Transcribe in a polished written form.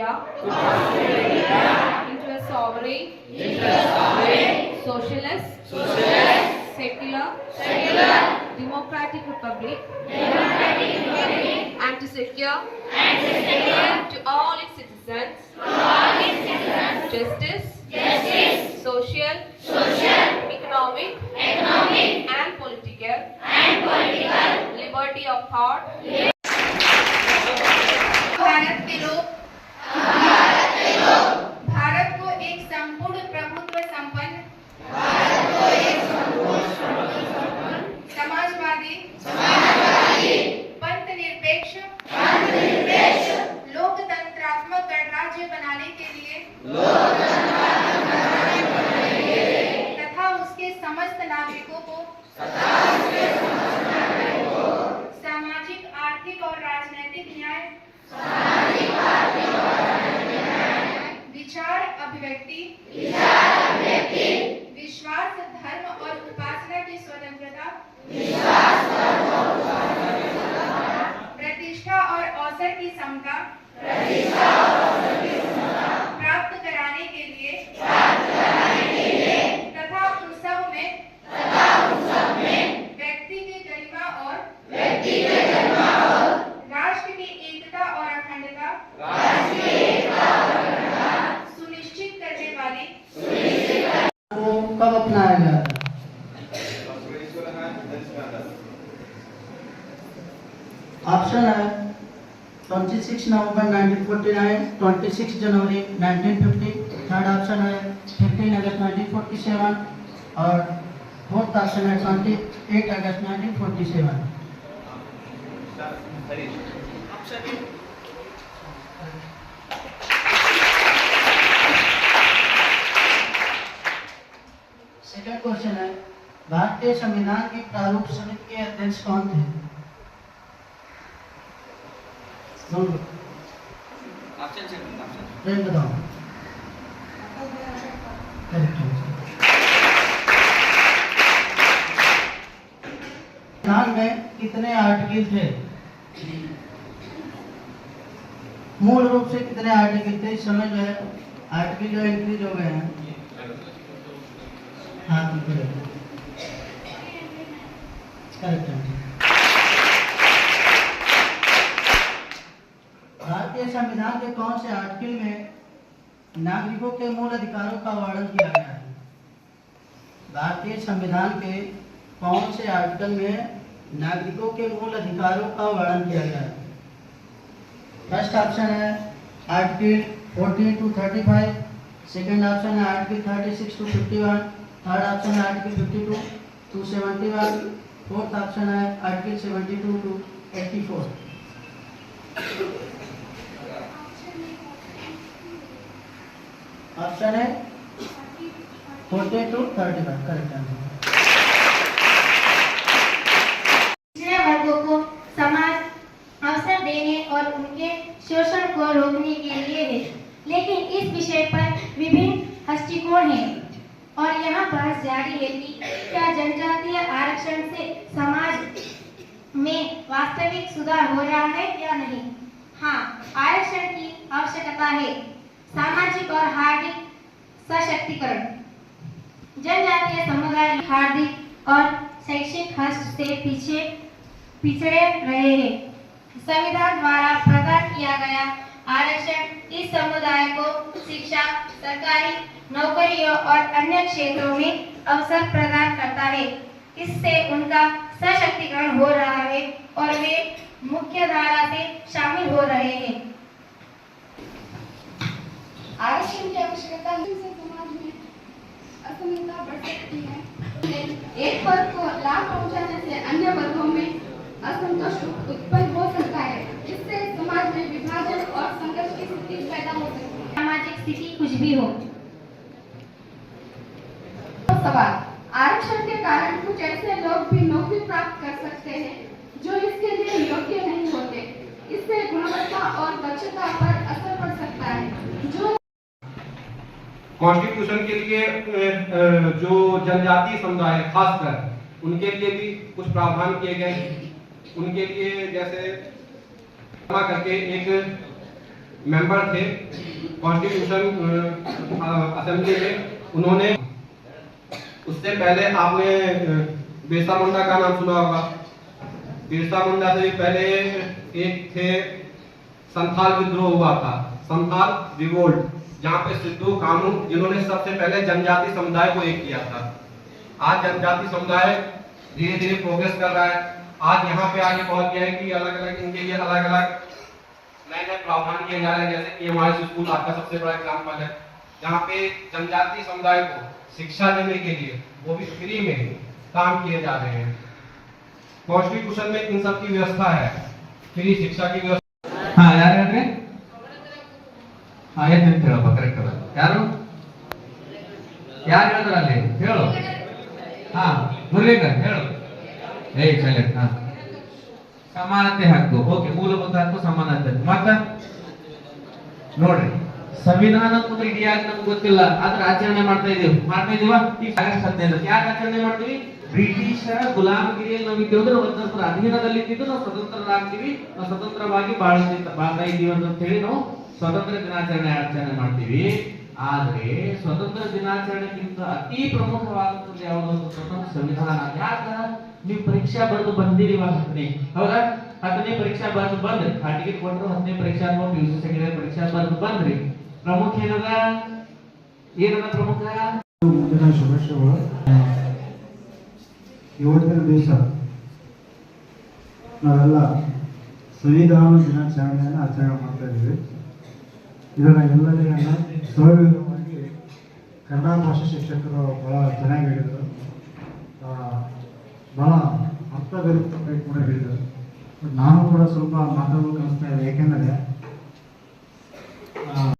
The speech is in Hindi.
into a sovereign, socialist, secular, democratic republic, and to secure to all its citizens justice, social, economic, and political liberty of thought. Bharat के लोग भारत को एक संपूर्ण प्रभुत्व संपन्न समाजवादी पंथ निरपेक्ष लोकतंत्रात्मक गणराज्य बनाने के लिए तथा उसके समस्त नागरिकों को सामाजिक, आर्थिक और राजनैतिक न्याय, विचार अभिव्यक्ति, विश्वास, धर्म और उपासना की स्वतंत्रता, प्रतिष्ठा और अवसर की समता प्राप्त कराने के लिए तथा उन सब में व्यक्ति की गरिमा और राष्ट्र की एकता और अखंडता सुनिश्चित करने वाली को कब अपनाया गया था? ऑप्शन है 26 नवंबर 1949, 26 जनवरी 1950, थर्ड ऑप्शन है 15 अगस्त 1947 और फोर्थ ऑप्शन है 28 अगस्त 1947। सेकंड क्वेश्चन है, भारतीय संविधान की प्रारूप समिति के अध्यक्ष कौन थे? ऑप्शन बताओ। संविधान में कितने आर्टिकल थे? मूल रूप से कितने आर्टिकल थे? इस समय जो है आर्टिकल जो इंक्रीज हो गए हैं। हाँ, करेक्ट। भारतीय संविधान के कौन से आर्टिकल में नागरिकों के मूल अधिकारों का वर्णन किया गया है? भारतीय संविधान के कौन से आर्टिकल में नागरिकों के मूल अधिकारों का वर्णन किया गया है? फर्स्ट ऑप्शन है आर्टिकल 14 to 35, सेकंड ऑप्शन है आर्टिकल 36 to 51, थर्ड ऑप्शन है आर्टिकल 52 to 71, फोर्थ ऑप्शन है आर्टिकल 72 to 84। ऑप्शन है 40 to 35 करेक्ट आंसर। पिछड़े वर्गों को समान अवसर देने और उनके शोषण को रोकने के लिए है, लेकिन इस विषय पर विभिन्न दृष्टिकोण हैं और यहाँ बहस जारी है कि क्या जनजातीय आरक्षण से समाज में वास्तविक सुधार हो रहा है या नहीं। हाँ, आरक्षण की आवश्यकता है। सामाजिक और आर्थिक सशक्तिकरण, जनजातीय समुदाय आर्थिक और शैक्षिक हस्त से पिछड़े रहे हैं। संविधान द्वारा प्रदान किया गया आरक्षण इस समुदाय को शिक्षा, सरकारी नौकरियों और अन्य क्षेत्रों में अवसर प्रदान करता है। इससे उनका सशक्तिकरण हो रहा है और वे मुख्य धारा से शामिल हो रहे हैं। आरक्षण की आवश्यकता से समाज में असमानता बढ़ सकती है। एक वर्ग को लाभ पहुंचाने से अन्य वर्गों में असंतोष उत्पन्न हो सकता है। इससे समाज में विभाजन और संघर्ष की स्थिति पैदा हो सकती है। सामाजिक स्थिति कुछ भी हो। सवाल, आरक्षण के कारण कुछ ऐसे लोग भी नौकरी प्राप्त कर सकते हैं जो इसके लिए योग्य नहीं होते। इससे गुणवत्ता और दक्षता पर असर पड़ सकता है। जो कॉन्स्टिट्यूशन के लिए जो जनजातीय समुदाय खासकर उनके लिए भी कुछ प्रावधान किए गए। उनके लिए जैसे करके एक मेंबर थे कॉन्स्टिट्यूशन असेंबली में, उन्होंने, उससे पहले आपने बिरसा मुंडा का नाम सुना होगा। बिरसा मुंडा से भी पहले एक थे संथाल विद्रोह हुआ था, संथाल रिवोल्ट, जहां पे सिद्धू कानू, जिन्होंने सबसे पहले जनजाति समुदाय को एक किया था। आज जनजाति समुदाय धीरे धीरे प्रोग्रेस कर रहा है। आज यहाँ पे आगे पहुंच गया है कि अलग अलग इनके लिए अलग अलग नए नए प्रावधान किए जा रहे हैं। जैसे कि हमारे स्कूल आपका सबसे बड़ा एग्जाम्पल है, जहाँ पे जनजाति समुदाय को शिक्षा देने के लिए वो भी फ्री में काम किए जा रहे हैं। कॉन्स्टिट्यूशन में इन सब की व्यवस्था है, फ्री शिक्षा की व्यवस्था। हाँ यार ಹೇಳ್ರಿ हाँ ಏನು ಹೇಳಪ್ಪ ಕರೆಕ್ಟ್ ಅದ ಯಾರು ಹೇಳಿದ್ರ ಅಲ್ಲಿ ಹೇಳು ಹಾ ಮುರಳೀಧರ್ ಹೇಳು ಸೈಲೆಂಟ್ ಹಾ ಸಮಾನತೆ ಹಕ್ಕು ಓಕೆ ಮೂಲಭೂತ ಹಕ್ಕು ಸಮಾನತೆ ಮತ್ತ ನೋಡ್ರಿ ಸಂವಿಧಾನ ಮುಂದೆ ಇಡಿಯಾಗಿ ನಮ್ಗೆ ಗೊತ್ತಿಲ್ಲ ಆದ್ರೆ ಆಚರಣೆ ಮಾಡ್ತಾ ಇದೀವ ಈಗ ಆಗಸ್ಟ್ 15 ಯಾಕೆ ಆಚರಣೆ ಮಾಡ್ತೀವಿ ಬ್ರಿಟಿಷರ ಗುಲಾಮಗಿರಿಯಲ್ಲಿ ನಾವಿದ್ದೀವಿ ಅಂದ್ರೆ ಒಂದೊಂದರ ಅಧೀನದಲ್ಲಿ ಇದ್ದು ನಾವು ಸ್ವತಂತ್ರರಾಗ್ತೀವಿ, ನಾವು ಸ್ವತಂತ್ರವಾಗಿ ಬಾಳ್ತಾ ಇದ್ದೀವಿ ಅಂತ ಹೇಳಿ ನಾವು ಸ್ವತಂತ್ರ ದಿನಾಚರಣೆ ಆಚರಣೆ ಮಾಡ್ತೀವಿ. ಆದ್ರೆ ಸ್ವತಂತ್ರ ದಿನಾಚರಣೆಗಿಂತ ಅತಿ ಪ್ರಮುಖವಾದಂಥದ್ದು ಯಾವುದು ಅಂತ ಸ್ವತಂತ್ರ ಸಂವಿಧಾನ. ಯಾಕ ನೀವು ಪರೀಕ್ಷಾ ಬರೆದು ಬಂದಿರಿ 10ನೇ, ಹೌದಾ? 10ನೇ ಪರೀಕ್ಷಾ ಬರೆದು ಬಂದ್ರಿ, ಆ ಟಿಕೆಟ್ ಕೊಟ್ಟರು 10ನೇ ಪರೀಕ್ಷಾ ಅನ್ಬೋದು, PUC ಸೆಕೆಂಡ್ ಇಯರ್ ಪರೀಕ್ಷಾ ಬರೆದು ಬಂದ್ರಿ. ಪ್ರಮುಖ ಏನದ ಪ್ರಮುಖ ಮುಂದಿನ ಶುಭಾಶಯಗಳು. ಇವತ್ತಿನ ದಿವಸ ನಾವೆಲ್ಲ ಸಂವಿಧಾನ ದಿನಾಚರಣೆಯನ್ನು ಆಚರಣೆ ಮಾಡ್ತಾ ಇದ್ದೀವಿ. ಇದರ ಎಲ್ಲರಿಗೆಲ್ಲ ಸವಿವರವಾಗಿ ಕನ್ನಡ ಭಾಷಾ ಶಿಕ್ಷಕರು ಭಾಳ ಚೆನ್ನಾಗಿ ಹೇಳಿದರು, ಭಾಳ ಅರ್ಥಗರ್ಭಿತವಾಗಿ ಕೂಡ ಹೇಳಿದರು. ನಾನು ಕೂಡ ಸ್ವಲ್ಪ ಮಾತಾಡಬೇಕು ಅನಿಸ್ತಾ ಇದೆ, ಏಕೆಂದರೆ